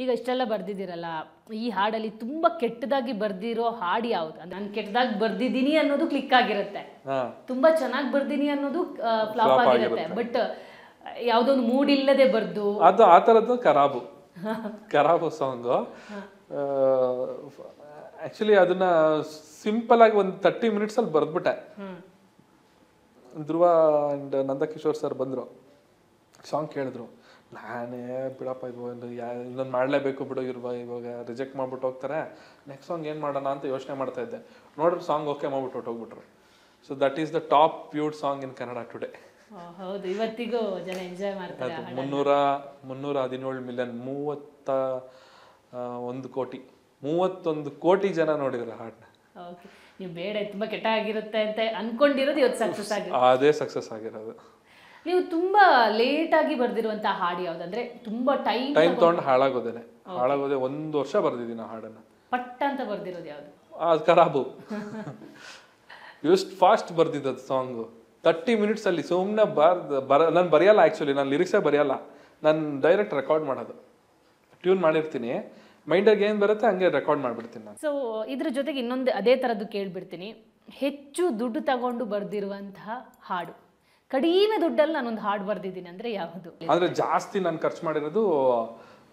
ಈಗ ಇಷ್ಟೆಲ್ಲ ಬರ್ದಿದ್ದೀರಲ್ಲ, ಈ ಹಾಡಲ್ಲಿ ತುಂಬಾ ಕೆಟ್ಟದಾಗಿ ಬರ್ದಿರೋ ಹಾಡು ಯಾವುದು? ನಾನು ಕೆಟ್ಟದಾಗಿ ಬರ್ದಿದ್ದೀನಿ ಅನ್ನೋದು ಕ್ಲಿಕ್ ಆಗಿರುತ್ತೆ, ತುಂಬಾ ಚೆನ್ನಾಗಿ ಬರ್ದಿನಿ ಅನ್ನೋದು ಫ್ಲಾಪ್ ಆಗಿರುತ್ತೆ. ಬಟ್ ಯಾವುದೋ ಒಂದು ಮೂಡ್ ಇಲ್ಲದೆ ಬರ್ದು ಅದು ಆ ಥರದ್ದು ಕರಾಬು ಕರಾಬು ಸಾಂಗು. ಆ್ಯಕ್ಚುಲಿ ಅದನ್ನ ಸಿಂಪಲ್ ಆಗಿ ಒಂದು 30 ಮಿನಿಟ್ಸಲ್ಲಿ ಬರೆದ್ಬಿಟ್ಟೆ. ಧ್ರುವ ಆ್ಯಂಡ್ ನಂದಕಿಶೋರ್ ಸರ್ ಬಂದರು, ಸಾಂಗ್ ಕೇಳಿದ್ರು. ನಾನೇ ಬಿಡಪ್ಪ ಇದು ಇನ್ನೊಂದು ಮಾಡಲೇಬೇಕು ಬಿಡು, ಇವಾಗ ರಿಜೆಕ್ಟ್ ಮಾಡ್ಬಿಟ್ಟು ಹೋಗ್ತಾರೆ, ನೆಕ್ಸ್ಟ್ ಸಾಂಗ್ ಏನು ಮಾಡೋಣ ಅಂತ ಯೋಚನೆ ಮಾಡ್ತಾ ಇದ್ದೆ. ನೋಡ್ರಿ ಸಾಂಗ್ ಓಕೆ ಮಾಡ್ಬಿಟ್ಟು ಹೋಗ್ಬಿಟ್ರು. So that is the top viewed song in Kannada today. ಹೌದು, ಇವತ್ತಿಗೂ ಜನ ಎಂಜಾಯ್ ಮಾಡ್ತಾರೆ. 317 ಮಿಲಿಯನ್, 31 ಕೋಟಿ ಜನ ನೋಡಿದ್ರು ಹಾಡನ್ನ. ನೀವು ಬೇಡ ತುಂಬಾ ಕೆಟ್ಟ ಆಗಿರುತ್ತೆ ಅಂತ ಅನ್ಕೊಂಡಿರೋದು ಇವತ್ತು ಸಕ್ಸಸ್ ಆಗಿದೆ. ಅದೇ ಸಕ್ಸಸ್ ಆಗಿರೋದು. ನೀವು ತುಂಬಾ ಲೇಟ್ ಆಗಿ ಬರ್ದಿರುವಂತ ಹಾಡು ಯಾವ್ದಂದ್ರೆ ತುಂಬಾ ಟೈಮ್ ತಗೊಂಡು ಹಾಳಾಗೋದೆ 1 ವರ್ಷ ಬರ್ದಿದ್ದೀನಿ ಆ ಹಾಡನ್ನ. ಪಟ್ಟ ಅಂತ ಬರ್ದಿರೋದು ಯಾವ್ದು? ಅದು ಕರಾಬು. ಎಷ್ಟು ಫಾಸ್ಟ್ ಬರ್ದಿದ್ದು ಸಾಂಗು. 30 ಮಿನಿಟ್ಸ್ ಅಲ್ಲಿ ಸುಮ್ಮನೆ ನಾನು ಬರೆಯಲ್ಲ. ಆ್ಯಕ್ಚುಲಿ ನಾನು ಲಿರಿಕ್ಸೇ ಬರೆಯಲ್ಲ, ನಾನು ಡೈರೆಕ್ಟ್ ರೆಕಾರ್ಡ್ ಮಾಡೋದು. ಟ್ಯೂನ್ ಮಾಡಿರ್ತೀನಿ, ಮೈಂಡಾಗಿ ಏನು ಬರುತ್ತೆ ಹಂಗೆ ರೆಕಾರ್ಡ್ ಮಾಡಿಬಿಡ್ತೀನಿ ನಾನು. ಸೊ ಇದ್ರ ಜೊತೆಗೆ ಇನ್ನೊಂದು ಅದೇ ಥರದ್ದು ಕೇಳಿಬಿಡ್ತೀನಿ. ಹೆಚ್ಚು ದುಡ್ಡು ತಗೊಂಡು ಬರ್ದಿರುವಂತಹ ಹಾಡು, ಕಡಿಮೆ ದುಡ್ಡಲ್ಲಿ ನಾನೊಂದು ಹಾಡು ಬರ್ದಿದ್ದೀನಿ ಅಂದರೆ ಯಾವುದು? ಅಂದರೆ ಜಾಸ್ತಿ ನಾನು ಖರ್ಚು ಮಾಡಿರೋದು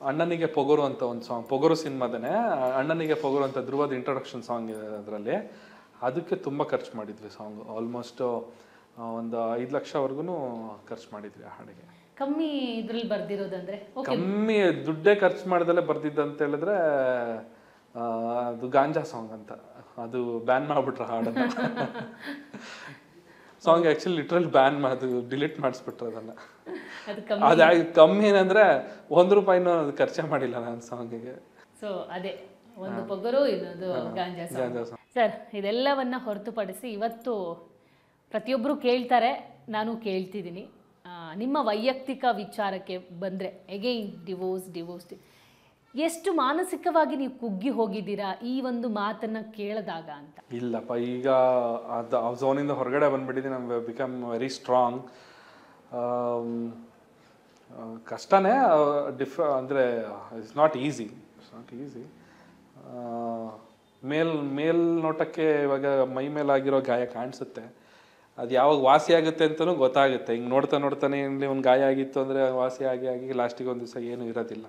ಅಣ್ಣನಿಗೆ ಪೊಗರು ಅಂತ ಒಂದು ಸಾಂಗ್. ಪೊಗರು ಸಿನಿಮಾದನೇ ಅಣ್ಣನಿಗೆ ಪೊಗರು ಅಂತ ಧ್ರುವದ ಇಂಟ್ರೊಡಕ್ಷನ್ ಸಾಂಗ್ ಇದೆ ಅದರಲ್ಲಿ. ಅದಕ್ಕೆ ತುಂಬ ಖರ್ಚು ಮಾಡಿದ್ವಿ ಸಾಂಗು. ಆಲ್ಮೋಸ್ಟ್ ಒಂದು 5 ಲಕ್ಷವರೆಗೂ ಖರ್ಚು ಮಾಡಿದ್ವಿ ಆ ಹಾಡಿಗೆ. ಕಮ್ಮಿ ಇದ್ರಲ್ಲಿ ಬರ್ದಿರೋದಂದ್ರೆ ಕಮ್ಮಿ ದುಡ್ಡೇ ಖರ್ಚು ಮಾಡ್ದಲ್ಲೇ ಬರ್ದಿದ್ದು ಅಂತ ಹೇಳಿದ್ರೆ ಅದು ಗಾಂಜಾ ಸಾಂಗ್ ಅಂತ. ಅದು ಬ್ಯಾನ್ ಮಾಡ್ಬಿಟ್ರೆ ಹಾಡನ್ನು. ಸಾಂಗ್ ಆ್ಯಕ್ಚುಲಿ ಲಿಟ್ರಲ್ ಬ್ಯಾನ್ ಅದು ಡಿಲೀಟ್ ಮಾಡಿಸ್ಬಿಟ್ರೆ ಅದನ್ನು. ಅದು ಕಮ್ಮಿ ಏನಂದರೆ 1 ರೂಪಾಯಿನೂ ಅದು ಖರ್ಚೆ ಮಾಡಿಲ್ಲ ನಾನು ಸಾಂಗಿಗೆ. ಸೊ ಅದೇ ಒಂದು ಪೊಗರು, ಇನ್ನೊಂದು ಗಾಂಜಾ ಸಾಂಗ್. ಸರ್, ಇದೆಲ್ಲವನ್ನ ಹೊರತುಪಡಿಸಿ ಇವತ್ತು ಪ್ರತಿಯೊಬ್ಬರು ಕೇಳ್ತಾರೆ, ನಾನು ಕೇಳ್ತಿದ್ದೀನಿ. ನಿಮ್ಮ ವೈಯಕ್ತಿಕ ವಿಚಾರಕ್ಕೆ ಬಂದರೆ ಎಗೈನ್ ಡಿವೋರ್ಸ್ ಎಷ್ಟು ಮಾನಸಿಕವಾಗಿ ನೀವು ಕುಗ್ಗಿ ಹೋಗಿದ್ದೀರಾ ಈ ಒಂದು ಮಾತನ್ನ ಕೇಳಿದಾಗ ಅಂತ? ಇಲ್ಲಪ್ಪ, ಈಗ ಅದು ಆ ಝೋನಿಂದ ಹೊರಗಡೆ ಬಂದ್ಬಿಟ್ಟಿದ್ದೀನಿ. ನಮ್ಗೆ ಬಿಕಮ್ ವೆರಿ ಸ್ಟ್ರಾಂಗ್. ಕಷ್ಟನೇ ಅಂದರೆ ಇಟ್ಸ್ ನಾಟ್ ಈಸಿ. ಮೇಲ್ನೋಟಕ್ಕೆ ಇವಾಗ ಮೈ ಮೇಲಾಗಿರೋ ಗಾಯ ಕಾಣಿಸುತ್ತೆ, ಅದು ಯಾವಾಗ ವಾಸಿ ಆಗುತ್ತೆ ಅಂತಲೂ ಗೊತ್ತಾಗುತ್ತೆ. ಹಿಂಗೆ ನೋಡ್ತಾನೆ ಇಲ್ಲಿ ಒಂದು ಗಾಯ ಆಗಿತ್ತು ಅಂದರೆ ವಾಸಿ ಆಗಿ ಲಾಸ್ಟಿಗೆ ಒಂದು ದಿವಸ ಏನೂ ಇರೋದಿಲ್ಲ.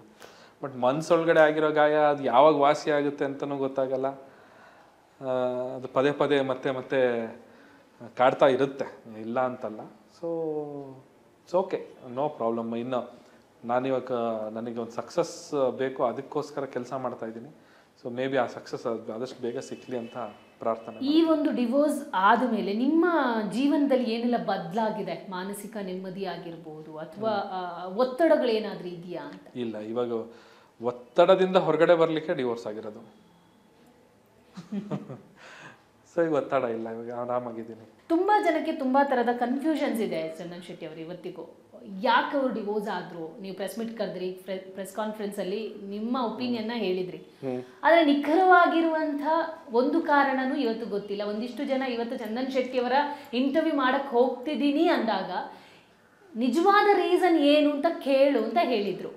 ಬಟ್ ಮನಸ್ಸೊಳಗಡೆ ಆಗಿರೋ ಗಾಯ ಅದು ಯಾವಾಗ ವಾಸಿ ಆಗುತ್ತೆ ಅಂತಲೂ ಗೊತ್ತಾಗಲ್ಲ. ಅದು ಪದೇ ಮತ್ತೆ ಕಾಡ್ತಾ ಇರುತ್ತೆ, ಇಲ್ಲ ಅಂತಲ್ಲ. So it's okay, no problem. ಇನ್ನು ನಾನಿವಾಗ ನನಗೆ ಒಂದು ಸಕ್ಸಸ್ ಬೇಕು, ಅದಕ್ಕೋಸ್ಕರ ಕೆಲಸ ಮಾಡ್ತಾ ಇದ್ದೀನಿ. ಸೊ ಮೇ ಬಿ ಆ ಸಕ್ಸಸ್ ಆದಷ್ಟು ಬೇಗ ಸಿಕ್ಕಲಿ ಅಂತ ಪ್ರಾರ್ಥನೆ. ಈ ಒಂದು ಡಿವೋರ್ಸ್ ಆದಮೇಲೆ ನಿಮ್ಮ ಜೀವನದಲ್ಲಿ ಏನೆಲ್ಲ ಬದಲಾಗಿದೆ? ಮಾನಸಿಕ ನೆಮ್ಮದಿ ಆಗಿರ್ಬೋದು ಅಥವಾ ಒತ್ತಡಗಳೇನಾದ್ರೂ ಇದೆಯಾ ಅಂತ? ಇಲ್ಲ, ಇವಾಗ ಒತ್ತಡದಿಂದ ಹೊರಗಡೆ ಬರಲಿಕ್ಕೆ ಡಿವೋರ್ಸ್ ಆಗಿರೋದು. ಸೊ ಈಗ ಒತ್ತಡ ಇಲ್ಲ, ಇವಾಗ ಆರಾಮಾಗಿದ್ದೀನಿ. ತುಂಬಾ ಜನಕ್ಕೆ ತುಂಬಾ ತರದ ಕನ್ಫ್ಯೂಷನ್ಸ್ ಇದೆ ಚಂದನ್ ಶೆಟ್ಟಿ ಅವರು ಇವತ್ತಿಗೂ. ಯಾಕೆ ಅವ್ರು ಡಿವೋರ್ಸ್ ಆದ್ರು? ನೀವು ಪ್ರೆಸ್ ಮೀಟ್ ಕರೆದ್ರಿ, ಪ್ರೆಸ್ ಕಾನ್ಫರೆನ್ಸ್ ಅಲ್ಲಿ ನಿಮ್ಮ ಒಪಿನಿಯನ್ನ ಹೇಳಿದ್ರಿ, ಆದ್ರೆ ನಿಖರವಾಗಿರುವಂತ ಒಂದು ಕಾರಣನೂ ಇವತ್ತು ಗೊತ್ತಿಲ್ಲ. ಒಂದಿಷ್ಟು ಜನ ಇವತ್ತು ಚಂದನ್ ಶೆಟ್ಟಿ ಅವರ ಇಂಟರ್ವ್ಯೂ ಮಾಡಕ್ ಹೋಗ್ತಿದ್ದೀನಿ ಅಂದಾಗ ನಿಜವಾದ ರೀಸನ್ ಏನು ಅಂತ ಕೇಳು ಅಂತ ಹೇಳಿದ್ರು.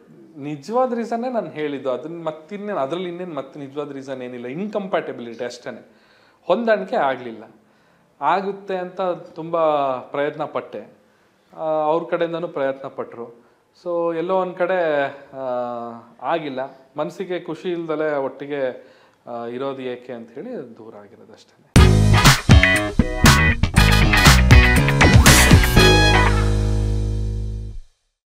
ನಿಜವಾದ ರೀಸನ್ನೇ ನಾನು ಹೇಳಿದ್ದು. ಅದನ್ನ ಅದ್ರಲ್ಲಿ ಇನ್ನೇನು ಮತ್ತೆ ನಿಜವಾದ ರೀಸನ್ ಏನಿಲ್ಲ. ಇನ್ಕಂಪ್ಯಾಟಬಿಲಿಟಿ ಅಷ್ಟೇ, ಹೊಂದಾಣಿಕೆ ಆಗಲಿಲ್ಲ. ಆಗುತ್ತೆ ಅಂತ ತುಂಬ ಪ್ರಯತ್ನ ಪಟ್ಟೆ, ಅವ್ರ ಕಡೆಯಿಂದನೂ ಪ್ರಯತ್ನ ಪಟ್ಟರು. ಸೊ ಎಲ್ಲೋ ಒಂದು ಕಡೆ ಆಗಿಲ್ಲ. ಮನಸ್ಸಿಗೆ ಖುಷಿ ಇಲ್ದಲೇ ಒಟ್ಟಿಗೆ ಇರೋದು ಏಕೆ ಅಂತ ಹೇಳಿ ದೂರ ಆಗಿರೋದು ಅಷ್ಟೇ.